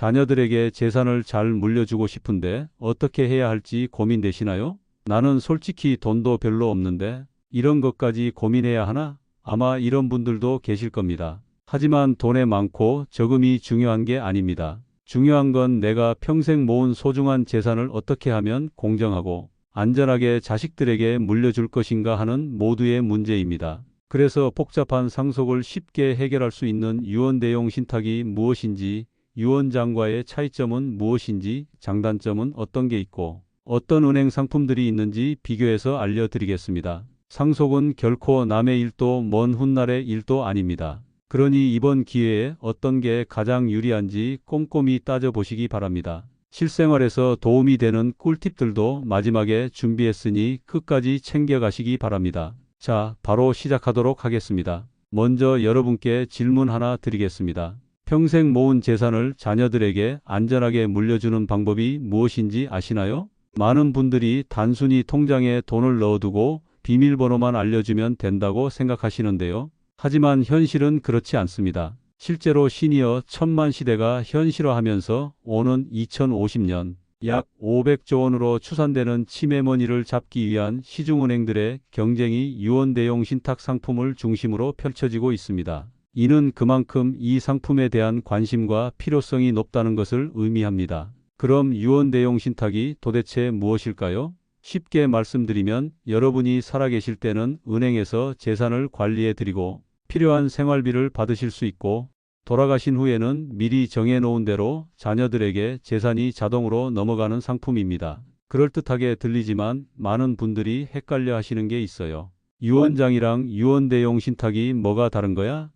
자녀들에게 재산을 잘 물려주고 싶은데 어떻게 해야 할지 고민되시나요? 나는 솔직히 돈도 별로 없는데 이런 것까지 고민해야 하나? 아마 이런 분들도 계실 겁니다. 하지만 돈의 많고 적음이 중요한 게 아닙니다. 중요한 건 내가 평생 모은 소중한 재산을 어떻게 하면 공정하고 안전하게 자식들에게 물려줄 것인가 하는 모두의 문제입니다. 그래서 복잡한 상속을 쉽게 해결할 수 있는 유언대용 신탁이 무엇인지, 유언장과의 차이점은 무엇인지, 장단점은 어떤 게 있고 어떤 은행 상품들이 있는지 비교해서 알려드리겠습니다. 상속은 결코 남의 일도 먼 훗날의 일도 아닙니다. 그러니 이번 기회에 어떤 게 가장 유리한지 꼼꼼히 따져보시기 바랍니다. 실생활에서 도움이 되는 꿀팁들도 마지막에 준비했으니 끝까지 챙겨가시기 바랍니다. 자, 바로 시작하도록 하겠습니다. 먼저 여러분께 질문 하나 드리겠습니다. 평생 모은 재산을 자녀들에게 안전하게 물려주는 방법이 무엇인지 아시나요? 많은 분들이 단순히 통장에 돈을 넣어두고 비밀번호만 알려주면 된다고 생각하시는데요. 하지만 현실은 그렇지 않습니다. 실제로 시니어 1000만 시대가 현실화하면서 오는 2050년 약 500조 원으로 추산되는 치매머니를 잡기 위한 시중은행들의 경쟁이 유언대용 신탁 상품을 중심으로 펼쳐지고 있습니다. 이는 그만큼 이 상품에 대한 관심과 필요성이 높다는 것을 의미합니다. 그럼 유언대용 신탁이 도대체 무엇일까요? 쉽게 말씀드리면 여러분이 살아계실 때는 은행에서 재산을 관리해드리고 필요한 생활비를 받으실 수 있고 돌아가신 후에는 미리 정해놓은 대로 자녀들에게 재산이 자동으로 넘어가는 상품입니다. 그럴듯하게 들리지만 많은 분들이 헷갈려 하시는 게 있어요. 유언장이랑 유언대용 신탁이 뭐가 다른 거야?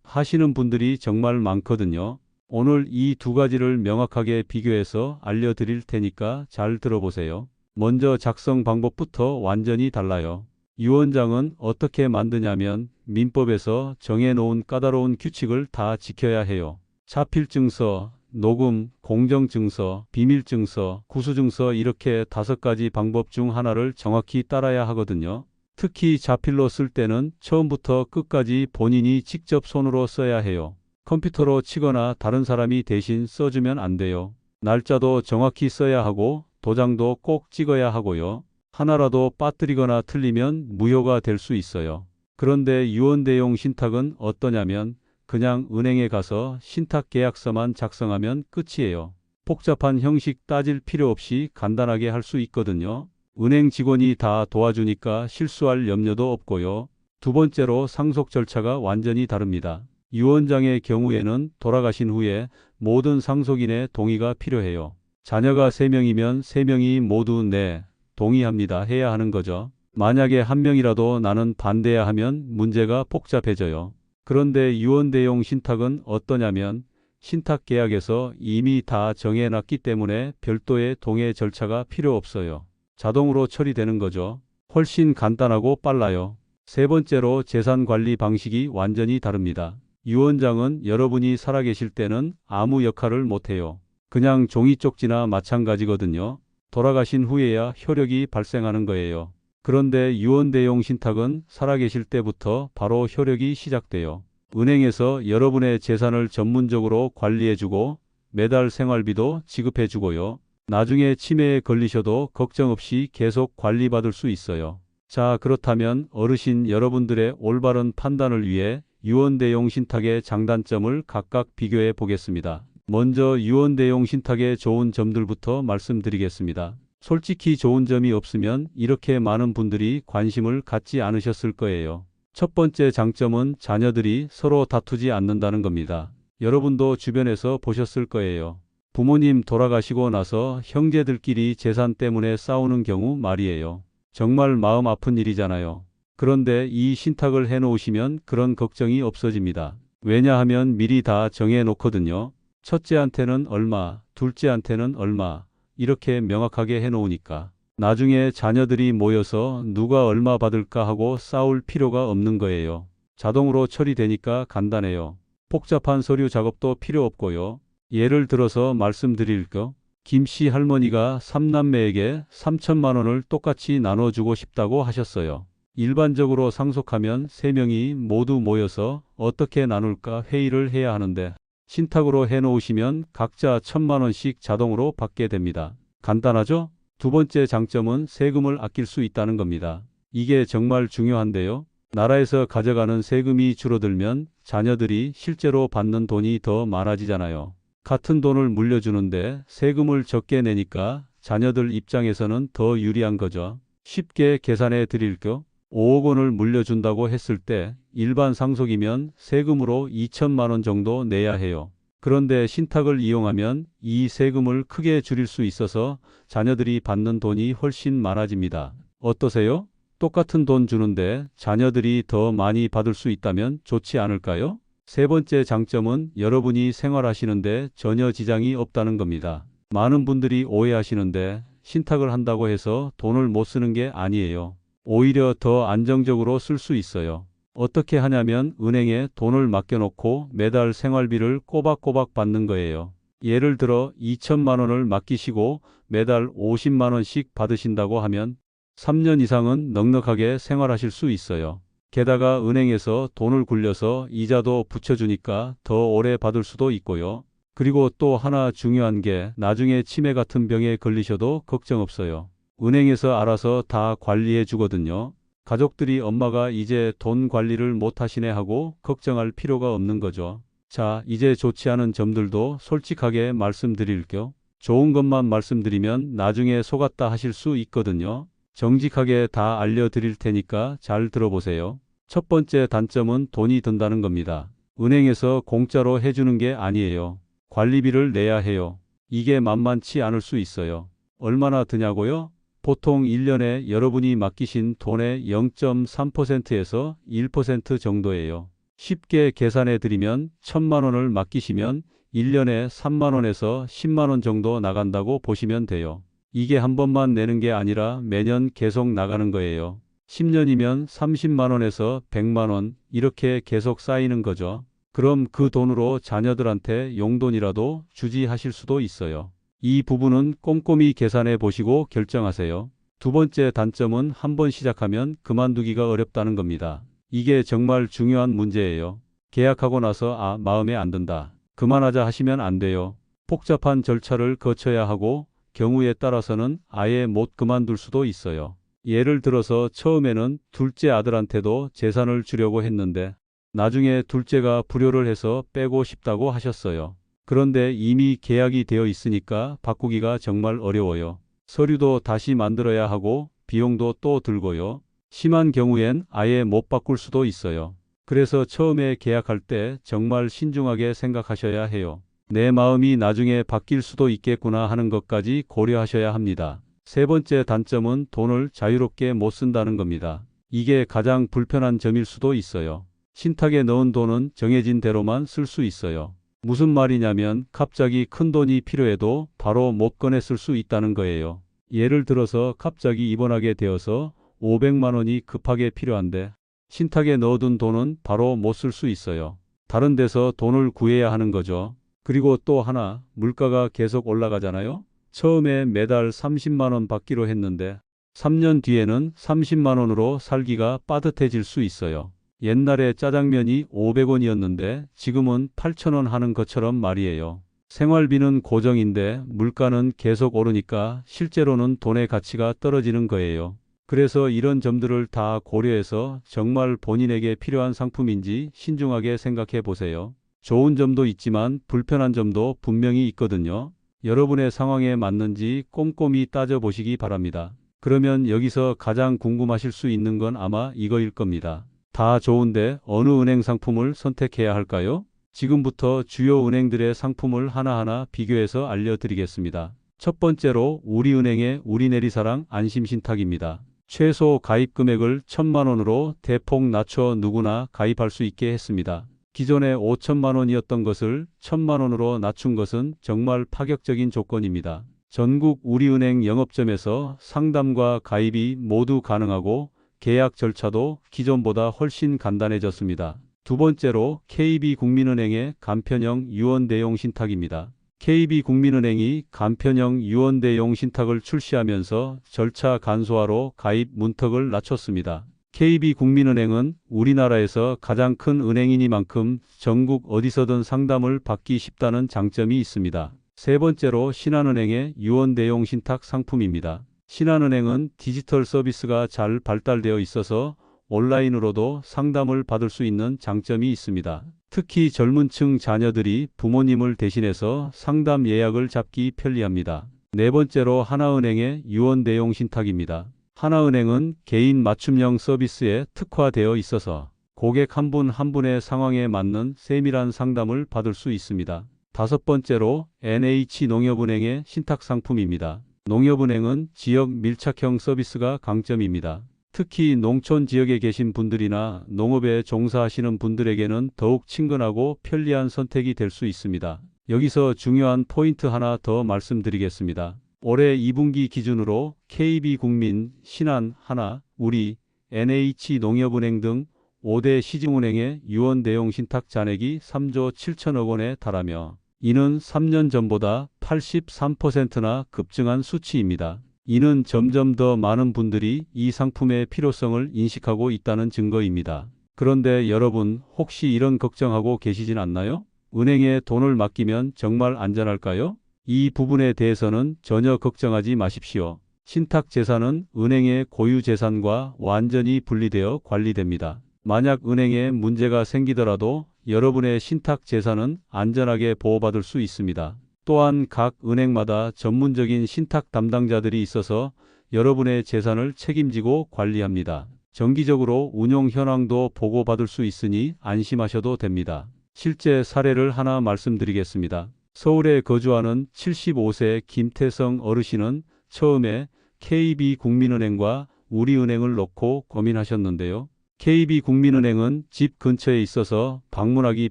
하시는 분들이 정말 많거든요. 오늘 이 두 가지를 명확하게 비교해서 알려드릴 테니까 잘 들어보세요. 먼저 작성 방법부터 완전히 달라요. 유언장은 어떻게 만드냐면 민법에서 정해놓은 까다로운 규칙을 다 지켜야 해요. 차필증서, 녹음, 공정증서, 비밀증서, 구수증서 이렇게 5가지 방법 중 하나를 정확히 따라야 하거든요. 특히 자필로 쓸 때는 처음부터 끝까지 본인이 직접 손으로 써야 해요. 컴퓨터로 치거나 다른 사람이 대신 써주면 안 돼요. 날짜도 정확히 써야 하고 도장도 꼭 찍어야 하고요. 하나라도 빠뜨리거나 틀리면 무효가 될 수 있어요. 그런데 유언대용 신탁은 어떠냐면 그냥 은행에 가서 신탁 계약서만 작성하면 끝이에요. 복잡한 형식 따질 필요 없이 간단하게 할 수 있거든요. 은행 직원이 다 도와주니까 실수할 염려도 없고요. 두 번째로 상속 절차가 완전히 다릅니다. 유언장의 경우에는 돌아가신 후에 모든 상속인의 동의가 필요해요. 자녀가 3명이면 3명이 모두 네, 동의합니다 해야 하는 거죠. 만약에 한 명이라도 나는 반대야 하면 문제가 복잡해져요. 그런데 유언대용 신탁은 어떠냐면 신탁 계약에서 이미 다 정해놨기 때문에 별도의 동의 절차가 필요 없어요. 자동으로 처리되는 거죠. 훨씬 간단하고 빨라요. 세 번째로 재산 관리 방식이 완전히 다릅니다. 유언장은 여러분이 살아계실 때는 아무 역할을 못해요. 그냥 종이 쪽지나 마찬가지거든요. 돌아가신 후에야 효력이 발생하는 거예요. 그런데 유언대용 신탁은 살아계실 때부터 바로 효력이 시작돼요. 은행에서 여러분의 재산을 전문적으로 관리해주고 매달 생활비도 지급해주고요. 나중에 치매에 걸리셔도 걱정 없이 계속 관리받을 수 있어요. 자, 그렇다면 어르신 여러분들의 올바른 판단을 위해 유언대용 신탁의 장단점을 각각 비교해 보겠습니다. 먼저 유언대용 신탁의 좋은 점들부터 말씀드리겠습니다. 솔직히 좋은 점이 없으면 이렇게 많은 분들이 관심을 갖지 않으셨을 거예요. 첫 번째 장점은 자녀들이 서로 다투지 않는다는 겁니다. 여러분도 주변에서 보셨을 거예요. 부모님 돌아가시고 나서 형제들끼리 재산 때문에 싸우는 경우 말이에요. 정말 마음 아픈 일이잖아요. 그런데 이 신탁을 해놓으시면 그런 걱정이 없어집니다. 왜냐하면 미리 다 정해놓거든요. 첫째한테는 얼마, 둘째한테는 얼마 이렇게 명확하게 해놓으니까 나중에 자녀들이 모여서 누가 얼마 받을까 하고 싸울 필요가 없는 거예요. 자동으로 처리되니까 간단해요. 복잡한 서류 작업도 필요 없고요. 예를 들어서 말씀드릴게요. 김씨 할머니가 3남매에게 3천만 원을 똑같이 나눠주고 싶다고 하셨어요. 일반적으로 상속하면 3명이 모두 모여서 어떻게 나눌까 회의를 해야 하는데 신탁으로 해놓으시면 각자 1,000만 원씩 자동으로 받게 됩니다. 간단하죠? 두 번째 장점은 세금을 아낄 수 있다는 겁니다. 이게 정말 중요한데요. 나라에서 가져가는 세금이 줄어들면 자녀들이 실제로 받는 돈이 더 많아지잖아요. 같은 돈을 물려주는데 세금을 적게 내니까 자녀들 입장에서는 더 유리한 거죠. 쉽게 계산해 드릴게요. 5억 원을 물려준다고 했을 때 일반 상속이면 세금으로 2천만 원 정도 내야 해요. 그런데 신탁을 이용하면 이 세금을 크게 줄일 수 있어서 자녀들이 받는 돈이 훨씬 많아집니다. 어떠세요? 똑같은 돈 주는데 자녀들이 더 많이 받을 수 있다면 좋지 않을까요? 세 번째 장점은 여러분이 생활하시는데 전혀 지장이 없다는 겁니다. 많은 분들이 오해하시는데 신탁을 한다고 해서 돈을 못 쓰는 게 아니에요. 오히려 더 안정적으로 쓸 수 있어요. 어떻게 하냐면 은행에 돈을 맡겨놓고 매달 생활비를 꼬박꼬박 받는 거예요. 예를 들어 2천만 원을 맡기시고 매달 50만 원씩 받으신다고 하면 3년 이상은 넉넉하게 생활하실 수 있어요. 게다가 은행에서 돈을 굴려서 이자도 붙여주니까 더 오래 받을 수도 있고요. 그리고 또 하나 중요한 게 나중에 치매 같은 병에 걸리셔도 걱정 없어요. 은행에서 알아서 다 관리해 주거든요. 가족들이 엄마가 이제 돈 관리를 못 하시네 하고 걱정할 필요가 없는 거죠. 자, 이제 좋지 않은 점들도 솔직하게 말씀드릴게요. 좋은 것만 말씀드리면 나중에 속았다 하실 수 있거든요. 정직하게 다 알려드릴 테니까 잘 들어보세요. 첫 번째 단점은 돈이 든다는 겁니다. 은행에서 공짜로 해주는 게 아니에요. 관리비를 내야 해요. 이게 만만치 않을 수 있어요. 얼마나 드냐고요? 보통 1년에 여러분이 맡기신 돈의 0.3%에서 1% 정도예요. 쉽게 계산해 드리면 1,000만 원을 맡기시면 1년에 3만 원에서 10만 원 정도 나간다고 보시면 돼요. 이게 한 번만 내는 게 아니라 매년 계속 나가는 거예요. 10년이면 30만 원에서 100만 원 이렇게 계속 쌓이는 거죠. 그럼 그 돈으로 자녀들한테 용돈이라도 주지 하실 수도 있어요. 이 부분은 꼼꼼히 계산해 보시고 결정하세요. 두 번째 단점은 한번 시작하면 그만두기가 어렵다는 겁니다. 이게 정말 중요한 문제예요. 계약하고 나서 마음에 안 든다. 그만하자 하시면 안 돼요. 복잡한 절차를 거쳐야 하고 경우에 따라서는 아예 못 그만둘 수도 있어요. 예를 들어서 처음에는 둘째 아들한테도 재산을 주려고 했는데 나중에 둘째가 불효를 해서 빼고 싶다고 하셨어요. 그런데 이미 계약이 되어 있으니까 바꾸기가 정말 어려워요. 서류도 다시 만들어야 하고 비용도 또 들고요. 심한 경우엔 아예 못 바꿀 수도 있어요. 그래서 처음에 계약할 때 정말 신중하게 생각하셔야 해요. 내 마음이 나중에 바뀔 수도 있겠구나 하는 것까지 고려하셔야 합니다. 세 번째 단점은 돈을 자유롭게 못 쓴다는 겁니다. 이게 가장 불편한 점일 수도 있어요. 신탁에 넣은 돈은 정해진 대로만 쓸 수 있어요. 무슨 말이냐면 갑자기 큰 돈이 필요해도 바로 못 꺼내 쓸 수 있다는 거예요. 예를 들어서 갑자기 입원하게 되어서 500만 원이 급하게 필요한데 신탁에 넣어둔 돈은 바로 못 쓸 수 있어요. 다른 데서 돈을 구해야 하는 거죠. 그리고 또 하나, 물가가 계속 올라가잖아요. 처음에 매달 30만 원 받기로 했는데 3년 뒤에는 30만 원으로 살기가 빠듯해질 수 있어요. 옛날에 짜장면이 500원이었는데 지금은 8,000원 하는 것처럼 말이에요. 생활비는 고정인데 물가는 계속 오르니까 실제로는 돈의 가치가 떨어지는 거예요. 그래서 이런 점들을 다 고려해서 정말 본인에게 필요한 상품인지 신중하게 생각해 보세요. 좋은 점도 있지만 불편한 점도 분명히 있거든요. 여러분의 상황에 맞는지 꼼꼼히 따져보시기 바랍니다. 그러면 여기서 가장 궁금하실 수 있는 건 아마 이거일 겁니다. 다 좋은데 어느 은행 상품을 선택해야 할까요? 지금부터 주요 은행들의 상품을 하나하나 비교해서 알려드리겠습니다. 첫 번째로 우리은행의 우리내리사랑 안심신탁입니다. 최소 가입 금액을 1,000만 원으로 대폭 낮춰 누구나 가입할 수 있게 했습니다. 기존에 5천만 원이었던 것을 1,000만 원으로 낮춘 것은 정말 파격적인 조건입니다. 전국 우리은행 영업점에서 상담과 가입이 모두 가능하고 계약 절차도 기존보다 훨씬 간단해졌습니다. 두 번째로 KB국민은행의 간편형 유언대용 신탁입니다. KB국민은행이 간편형 유언대용 신탁을 출시하면서 절차 간소화로 가입 문턱을 낮췄습니다. KB국민은행은 우리나라에서 가장 큰 은행이니만큼 전국 어디서든 상담을 받기 쉽다는 장점이 있습니다. 세 번째로 신한은행의 유언대용 신탁 상품입니다. 신한은행은 디지털 서비스가 잘 발달되어 있어서 온라인으로도 상담을 받을 수 있는 장점이 있습니다. 특히 젊은 층 자녀들이 부모님을 대신해서 상담 예약을 잡기 편리합니다. 네 번째로 하나은행의 유언대용 신탁입니다. 하나은행은 개인 맞춤형 서비스에 특화되어 있어서 고객 한 분 한 분의 상황에 맞는 세밀한 상담을 받을 수 있습니다. 다섯 번째로 NH농협은행의 신탁 상품입니다. 농협은행은 지역 밀착형 서비스가 강점입니다. 특히 농촌 지역에 계신 분들이나 농업에 종사하시는 분들에게는 더욱 친근하고 편리한 선택이 될 수 있습니다. 여기서 중요한 포인트 하나 더 말씀드리겠습니다. 올해 2분기 기준으로 KB국민, 신한, 하나, 우리, NH농협은행 등 5대 시중은행의 유언대용 신탁 잔액이 3조 7천억 원에 달하며 이는 3년 전보다 83%나 급증한 수치입니다. 이는 점점 더 많은 분들이 이 상품의 필요성을 인식하고 있다는 증거입니다. 그런데 여러분 혹시 이런 걱정하고 계시진 않나요? 은행에 돈을 맡기면 정말 안전할까요? 이 부분에 대해서는 전혀 걱정하지 마십시오. 신탁 재산은 은행의 고유 재산과 완전히 분리되어 관리됩니다. 만약 은행에 문제가 생기더라도 여러분의 신탁 재산은 안전하게 보호받을 수 있습니다. 또한 각 은행마다 전문적인 신탁 담당자들이 있어서 여러분의 재산을 책임지고 관리합니다. 정기적으로 운용 현황도 보고받을 수 있으니 안심하셔도 됩니다. 실제 사례를 하나 말씀드리겠습니다. 서울에 거주하는 75세 김태성 어르신은 처음에 KB국민은행과 우리은행을 놓고 고민하셨는데요. KB국민은행은 집 근처에 있어서 방문하기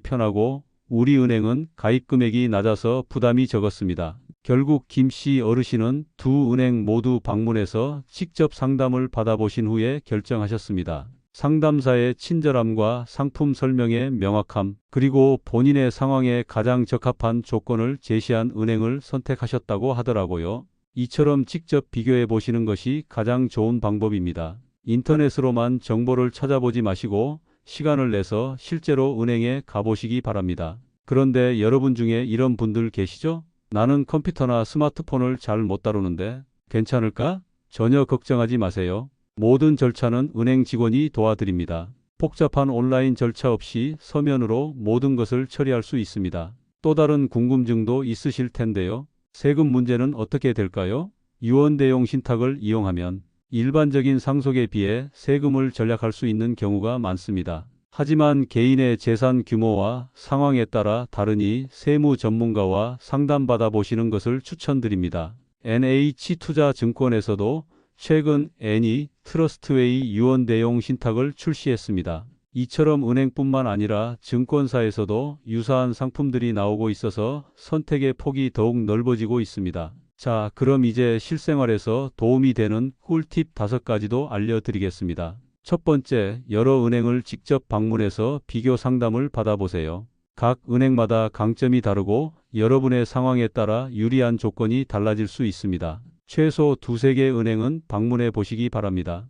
편하고 우리은행은 가입 금액이 낮아서 부담이 적었습니다. 결국 김 씨 어르신은 두 은행 모두 방문해서 직접 상담을 받아보신 후에 결정하셨습니다. 상담사의 친절함과 상품 설명의 명확함, 그리고 본인의 상황에 가장 적합한 조건을 제시한 은행을 선택하셨다고 하더라고요. 이처럼 직접 비교해 보시는 것이 가장 좋은 방법입니다. 인터넷으로만 정보를 찾아보지 마시고 시간을 내서 실제로 은행에 가보시기 바랍니다. 그런데 여러분 중에 이런 분들 계시죠? 나는 컴퓨터나 스마트폰을 잘 못 다루는데 괜찮을까? 전혀 걱정하지 마세요. 모든 절차는 은행 직원이 도와드립니다. 복잡한 온라인 절차 없이 서면으로 모든 것을 처리할 수 있습니다. 또 다른 궁금증도 있으실 텐데요. 세금 문제는 어떻게 될까요? 유언대용 신탁을 이용하면 일반적인 상속에 비해 세금을 절약할 수 있는 경우가 많습니다. 하지만 개인의 재산 규모와 상황에 따라 다르니 세무 전문가와 상담받아 보시는 것을 추천드립니다. NH투자증권에서도 최근 애니 트러스트웨이 유언대용 신탁을 출시했습니다. 이처럼 은행뿐만 아니라 증권사에서도 유사한 상품들이 나오고 있어서 선택의 폭이 더욱 넓어지고 있습니다. 자, 그럼 이제 실생활에서 도움이 되는 꿀팁 5가지도 알려드리겠습니다. 첫 번째, 여러 은행을 직접 방문해서 비교 상담을 받아보세요. 각 은행마다 강점이 다르고 여러분의 상황에 따라 유리한 조건이 달라질 수 있습니다. 최소 2~3개 은행은 방문해 보시기 바랍니다.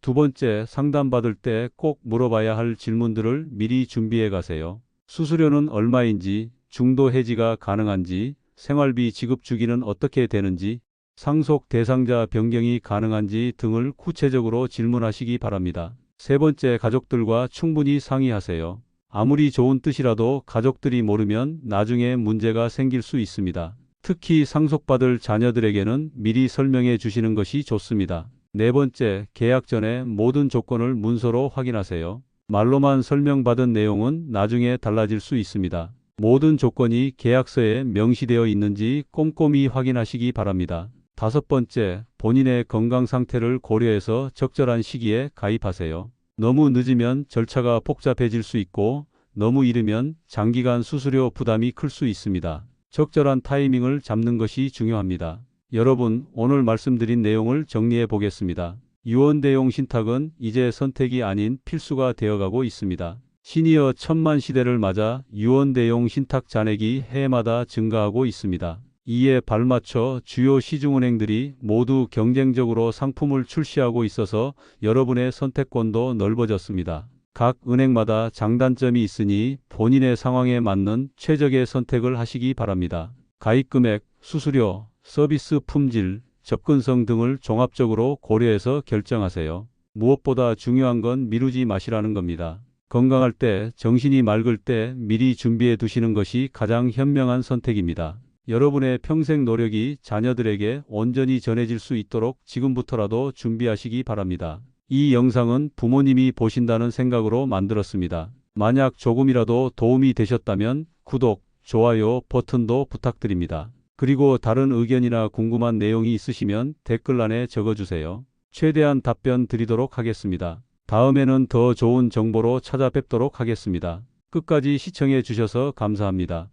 두 번째, 상담받을 때 꼭 물어봐야 할 질문들을 미리 준비해 가세요. 수수료는 얼마인지, 중도 해지가 가능한지, 생활비 지급 주기는 어떻게 되는지, 상속 대상자 변경이 가능한지 등을 구체적으로 질문하시기 바랍니다. 세 번째, 가족들과 충분히 상의하세요. 아무리 좋은 뜻이라도 가족들이 모르면 나중에 문제가 생길 수 있습니다. 특히 상속받을 자녀들에게는 미리 설명해 주시는 것이 좋습니다. 네 번째, 계약 전에 모든 조건을 문서로 확인하세요. 말로만 설명받은 내용은 나중에 달라질 수 있습니다. 모든 조건이 계약서에 명시되어 있는지 꼼꼼히 확인하시기 바랍니다. 다섯 번째, 본인의 건강 상태를 고려해서 적절한 시기에 가입하세요. 너무 늦으면 절차가 복잡해질 수 있고 너무 이르면 장기간 수수료 부담이 클 수 있습니다. 적절한 타이밍을 잡는 것이 중요합니다. 여러분, 오늘 말씀드린 내용을 정리해 보겠습니다. 유언대용 신탁은 이제 선택이 아닌 필수가 되어가고 있습니다. 시니어 1000만 시대를 맞아 유언대용 신탁 잔액이 해마다 증가하고 있습니다. 이에 발맞춰 주요 시중은행들이 모두 경쟁적으로 상품을 출시하고 있어서 여러분의 선택권도 넓어졌습니다. 각 은행마다 장단점이 있으니 본인의 상황에 맞는 최적의 선택을 하시기 바랍니다. 가입 금액, 수수료, 서비스 품질, 접근성 등을 종합적으로 고려해서 결정하세요. 무엇보다 중요한 건 미루지 마시라는 겁니다. 건강할 때, 정신이 맑을 때 미리 준비해 두시는 것이 가장 현명한 선택입니다. 여러분의 평생 노력이 자녀들에게 온전히 전해질 수 있도록 지금부터라도 준비하시기 바랍니다. 이 영상은 부모님이 보신다는 생각으로 만들었습니다. 만약 조금이라도 도움이 되셨다면 구독, 좋아요 버튼도 부탁드립니다. 그리고 다른 의견이나 궁금한 내용이 있으시면 댓글란에 적어주세요. 최대한 답변 드리도록 하겠습니다. 다음에는 더 좋은 정보로 찾아뵙도록 하겠습니다. 끝까지 시청해 주셔서 감사합니다.